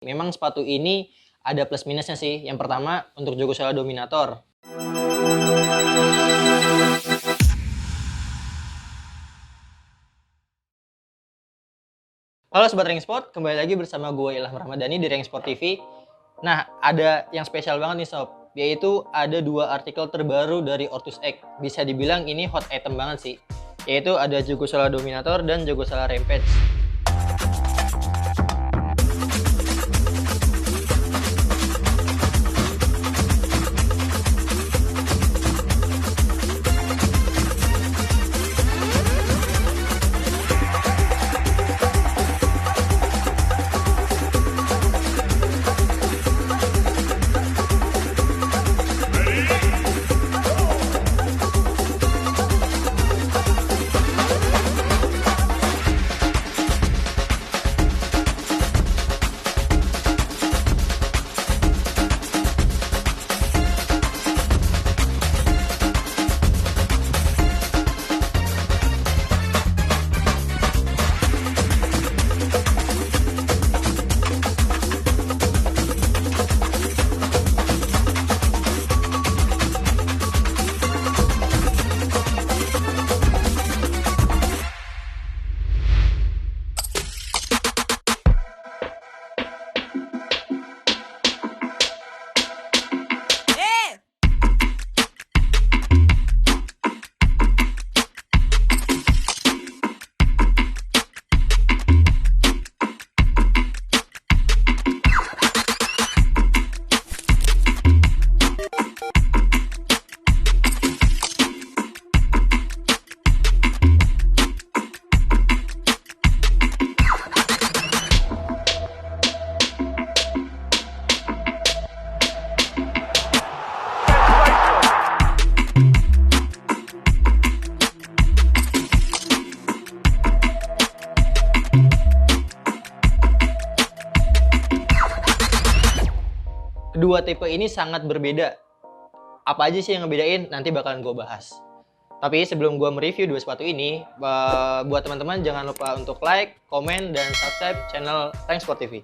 Memang sepatu ini ada plus minusnya sih. Yang pertama untuk Jogo Sala Dominator. Halo Sobat Rank Sport, kembali lagi bersama gue Ilham Ramadhani di Rank Sport TV. Nah, ada yang spesial banget nih Sob, yaitu ada 2 artikel terbaru dari Ortus X. Bisa dibilang ini hot item banget sih, yaitu ada Jogo Sala Dominator dan Jogo Sala Rampage. Kedua tipe ini sangat berbeda. Apa aja sih yang ngebedain? Nanti bakalan gue bahas. Tapi sebelum gue mereview 2 sepatu ini, buat teman-teman jangan lupa untuk like, komen, dan subscribe channel Rank Sport TV.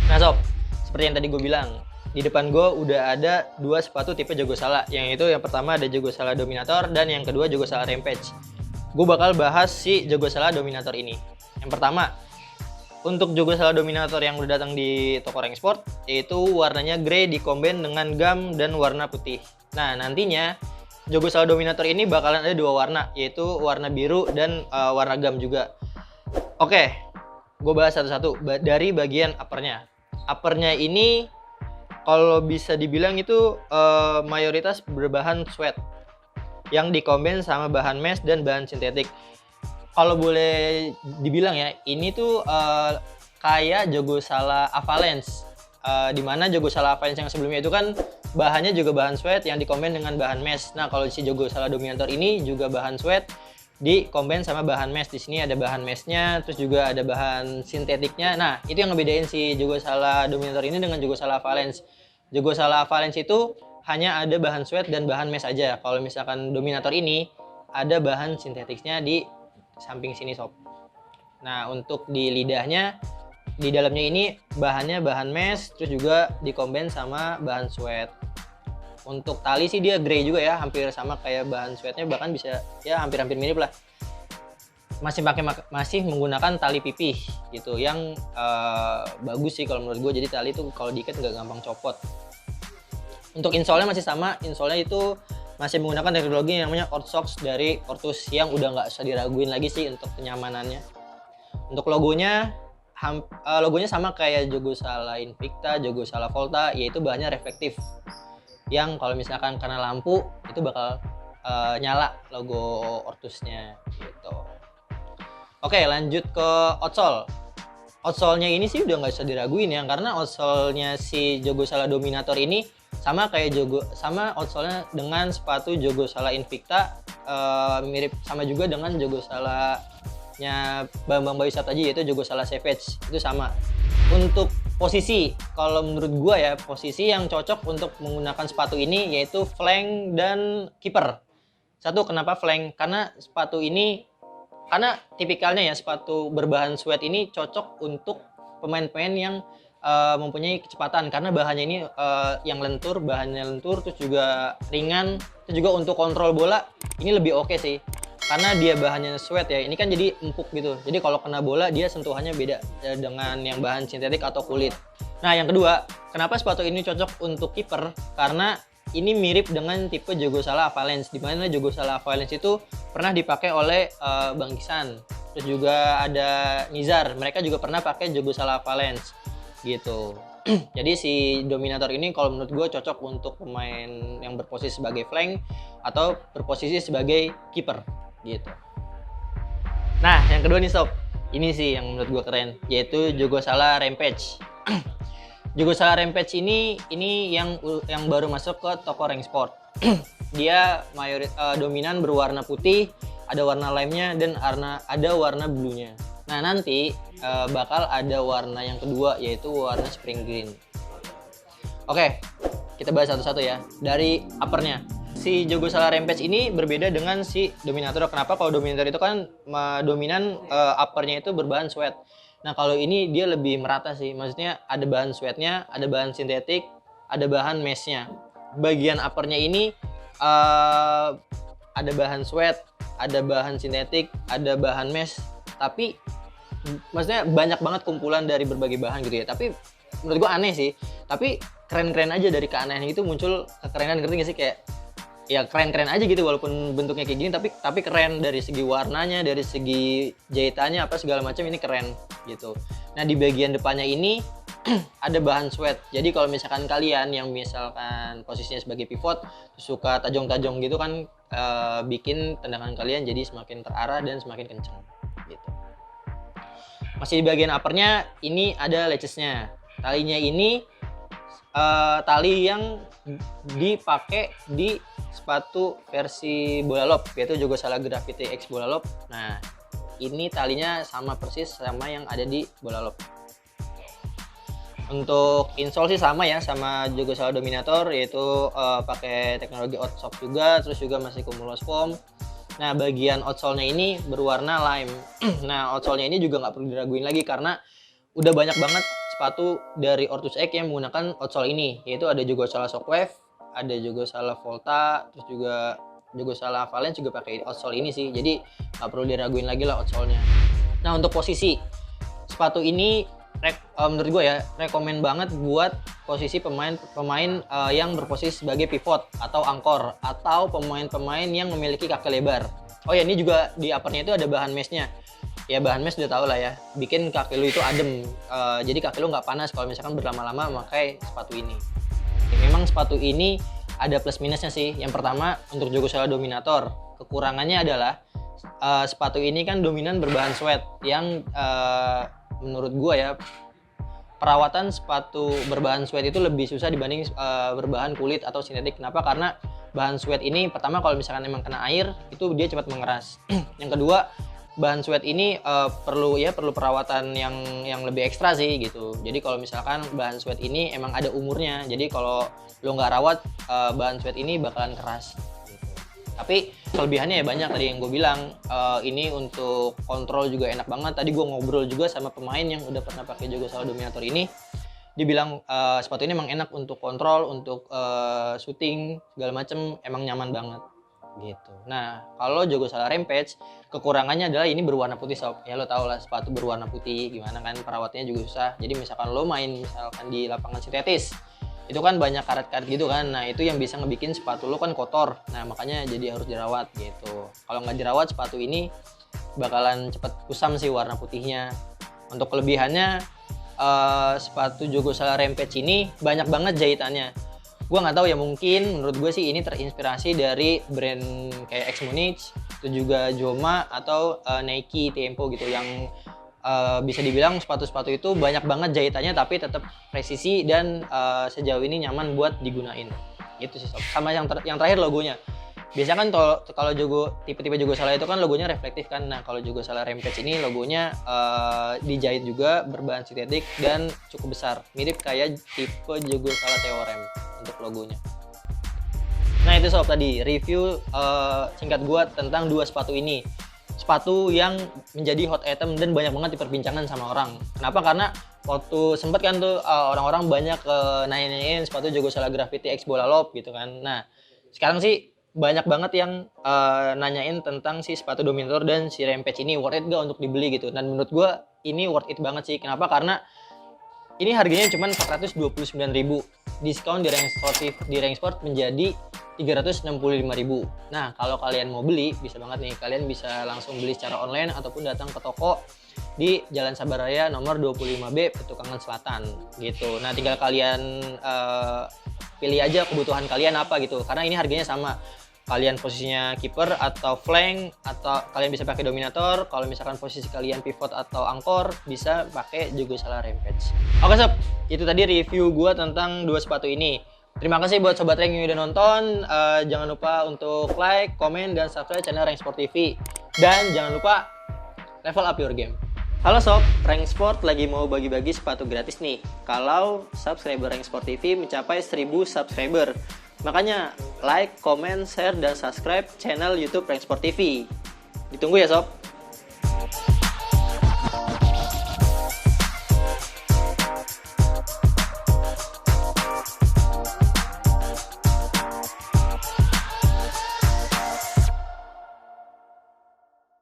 Nah Sob, seperti yang tadi gue bilang, di depan gue udah ada 2 sepatu tipe Jogo Sala. Yang itu yang pertama ada Jogo Sala Dominator dan yang kedua Jogo Sala Rampage. Gue bakal bahas si Jogo Sala Dominator ini. Yang pertama, untuk Jogo Sala Dominator yang udah datang di toko Rank Sport, yaitu warnanya grey dikombin dengan gam dan warna putih. Nah, nantinya Jogo Sala Dominator ini bakalan ada 2 warna, yaitu warna biru dan warna gam juga. Oke, gue bahas satu-satu. Dari bagian uppernya. Uppernya ini kalau bisa dibilang itu mayoritas berbahan sweat yang dikombin sama bahan mesh dan bahan sintetik. Kalau boleh dibilang ya, ini tuh kayak Jogo Sala Avalanche, dimana Jogo Sala Avalanche yang sebelumnya itu kan bahannya juga bahan sweat yang dikombin dengan bahan mesh. Nah, kalau si Jogo Sala Dominator ini juga bahan sweat dikombin sama bahan mesh. Di sini ada bahan meshnya, terus juga ada bahan sintetiknya. Nah, itu yang ngebedain si Jogo Sala Dominator ini dengan Jogo Sala Avalanche. Jogo Sala Avalanche itu hanya ada bahan sweat dan bahan mesh aja. Kalau misalkan Dominator ini ada bahan sintetiknya di samping sini Sob. Nah, untuk di lidahnya, di dalamnya ini bahannya bahan mesh, terus juga dikombin sama bahan sweat. Untuk tali sih dia grey juga ya, hampir sama kayak bahan sweatnya, bahkan bisa ya hampir-hampir mirip lah. Masih menggunakan tali pipih gitu, yang bagus sih kalau menurut gue. Jadi tali itu kalau diikat nggak gampang copot. Untuk insole-nya masih sama, insole-nya itu masih menggunakan teknologi yang namanya Orthox dari Ortus, yang udah nggak usah diraguin lagi sih untuk kenyamanannya. Untuk logonya sama kayak Jogo Sala Invicta, Jogo Sala Volta, yaitu bahannya reflektif, yang kalau misalkan kena lampu itu bakal nyala logo Ortusnya gitu. Oke, lanjut ke outsole. Outsole-nya ini sih udah nggak usah diraguin ya, karena outsole-nya si Jogo Sala Dominator ini sama kayak outsole-nya dengan sepatu Jogo Sala Invicta, mirip sama juga dengan Jogo Sala-nya Bambang Bayu Saptaji, yaitu Jogo Sala Savage. Itu sama. Untuk posisi, kalau menurut gua ya, posisi yang cocok untuk menggunakan sepatu ini yaitu flank dan kiper. Satu, kenapa flank? Karena sepatu ini, karena tipikalnya ya, sepatu berbahan sweat ini cocok untuk pemain-pemain yang mempunyai kecepatan karena bahannya ini bahannya lentur, terus juga ringan, terus juga untuk kontrol bola ini lebih oke sih. Karena dia bahannya sweat ya, ini kan jadi empuk gitu. Jadi kalau kena bola dia sentuhannya beda dengan yang bahan sintetik atau kulit. Nah yang kedua, kenapa sepatu ini cocok untuk kiper? Karena ini mirip dengan tipe Jogosala Avalanche, di mana Jogosala Avalanche itu pernah dipakai oleh Bang Kisan. Terus juga ada Nizar, mereka juga pernah pakai Jogosala Avalanche gitu. Jadi si Dominator ini kalau menurut gue cocok untuk pemain yang berposisi sebagai flank atau berposisi sebagai kiper gitu. Nah yang kedua nih sob, ini sih yang menurut gue keren, yaitu Jogosala Rampage. Jogosala Rampage ini yang baru masuk ke toko Rank Sport. Dia dominan berwarna putih, ada warna lime-nya dan ada warna blue-nya. Nah nanti bakal ada warna yang kedua, yaitu warna spring green. Oke, kita bahas satu-satu ya. Dari uppernya, si Jogosala Rampage ini berbeda dengan si Dominator. Kenapa? Kalau Dominator itu kan dominan uppernya itu berbahan sweat. Nah kalau ini dia lebih merata sih. Maksudnya ada bahan sweatnya, ada bahan sintetik, ada bahan meshnya. Bagian uppernya ini ada bahan sweat, ada bahan sintetik, ada bahan mesh. Tapi maksudnya banyak banget kumpulan dari berbagai bahan gitu ya. Tapi menurut gua aneh sih. Tapi keren-keren aja, dari keanehan itu muncul kekerenan, ngerti gak sih? Kayak ya keren-keren aja gitu walaupun bentuknya kayak gini, tapi keren dari segi warnanya, dari segi jahitannya apa segala macam, ini keren gitu. Nah di bagian depannya ini ada bahan sweat. Jadi kalau misalkan kalian yang misalkan posisinya sebagai pivot suka tajong-tajong gitu kan, bikin tendangan kalian jadi semakin terarah dan semakin kenceng gitu. Masih di bagian uppernya ini ada latchesnya. Talinya ini tali yang dipakai di sepatu versi bola lob, yaitu Jogosala Gravity X bola lob. Nah ini talinya sama persis sama yang ada di bola lob. Untuk insole sih sama ya, sama Jogosala Dominator, yaitu pakai teknologi outsole juga, terus juga masih cumulus foam. Nah bagian outsole-nya ini berwarna lime. Nah outsole-nya ini juga nggak perlu diraguin lagi karena udah banyak banget sepatu dari Ortus X yang menggunakan outsole ini, yaitu ada Jogosala Shockwave, ada Jogosala Volta, terus juga Jogosala Avalanche juga pakai outsole ini sih. Jadi nggak perlu diraguin lagi lah outsole-nya. Nah untuk posisi sepatu ini menurut gue ya rekomen banget buat posisi pemain yang berposisi sebagai pivot atau angkor, atau pemain-pemain yang memiliki kaki lebar. Oh ya, ini juga di uppernya itu ada bahan meshnya. Ya bahan mesh udah tau lah ya, bikin kaki lu itu adem, jadi kaki lu nggak panas kalau misalkan berlama-lama memakai sepatu ini. Memang sepatu ini ada plus minusnya sih. Yang pertama untuk Jogosala Dominator, kekurangannya adalah sepatu ini kan dominan berbahan sweat yang menurut gua ya, perawatan sepatu berbahan sweat itu lebih susah dibanding berbahan kulit atau sintetik. Kenapa? Karena bahan sweat ini pertama kalau misalkan emang kena air itu dia cepat mengeras. Yang kedua, bahan sweat ini perlu perawatan yang lebih ekstra sih gitu. Jadi kalau misalkan bahan sweat ini emang ada umurnya. Jadi kalau lo nggak rawat, bahan sweat ini bakalan keras. Tapi kelebihannya ya banyak tadi yang gue bilang. Ini untuk kontrol juga enak banget. Tadi gue ngobrol juga sama pemain yang udah pernah pakai Jogosala Dominator ini. Dia bilang sepatu ini emang enak untuk kontrol, untuk shooting segala macem, emang nyaman banget gitu. Nah kalau Jogosala Rampage kekurangannya adalah ini berwarna putih sob. Ya lo tau lah sepatu berwarna putih gimana kan, perawatnya juga susah. Jadi misalkan lo main misalkan di lapangan sintetis, itu kan banyak karet-karet gitu kan. Nah itu yang bisa ngebikin sepatu lo kan kotor. Nah makanya jadi harus dirawat gitu. Kalau nggak dirawat sepatu ini bakalan cepet kusam sih warna putihnya. Untuk kelebihannya sepatu Jogosala Rampage ini banyak banget jahitannya. Gue nggak tahu ya, mungkin menurut gue sih ini terinspirasi dari brand kayak X-Munich, itu juga Joma atau Nike Tempo gitu, yang bisa dibilang sepatu-sepatu itu banyak banget jahitannya tapi tetap presisi dan sejauh ini nyaman buat digunain. Itu sih sob. Sama yang terakhir logonya. Biasanya kan kalau tipe-tipe Jogosala itu kan logonya reflektif kan. Nah kalau Jogosala Rampage ini logonya dijahit juga berbahan sintetik dan cukup besar, mirip kayak tipe Jogosala Theorem untuk logonya. Nah itu sob, tadi review singkat gua tentang dua sepatu ini. sepatu yang menjadi hot item dan banyak banget diperbincangkan sama orang. Kenapa? Karena waktu sempet kan tuh orang-orang banyak nanya-nanyain sepatu Jogo Sala Graffiti X Bola Lob gitu kan. Nah, sekarang sih banyak banget yang nanyain tentang si sepatu Dominator dan si Rampage ini worth it gak untuk dibeli gitu. Dan menurut gue ini worth it banget sih. Kenapa? Karena ini harganya cuma 429.000, diskon di rank sport menjadi 365.000. Nah, kalau kalian mau beli bisa banget nih, kalian bisa langsung beli secara online ataupun datang ke toko di Jalan Sabaraya nomor 25B Petukangan Selatan gitu. Nah, tinggal kalian pilih aja kebutuhan kalian apa gitu, karena ini harganya sama. Kalian posisinya kiper atau flank, atau kalian bisa pakai Dominator. Kalau misalkan posisi kalian pivot atau angkor, bisa pakai Jogo Sala Rampage. Oke sob, itu tadi review gue tentang dua sepatu ini. Terima kasih buat Sobat Rank yang udah nonton. Jangan lupa untuk like, komen, dan subscribe channel Rank Sport TV. Dan jangan lupa level up your game. Halo sob, Rank Sport lagi mau bagi-bagi sepatu gratis nih kalau subscriber Rank Sport TV mencapai 1000 subscriber. Makanya like, comment, share, dan subscribe channel YouTube Rank Sport TV. Ditunggu ya sob.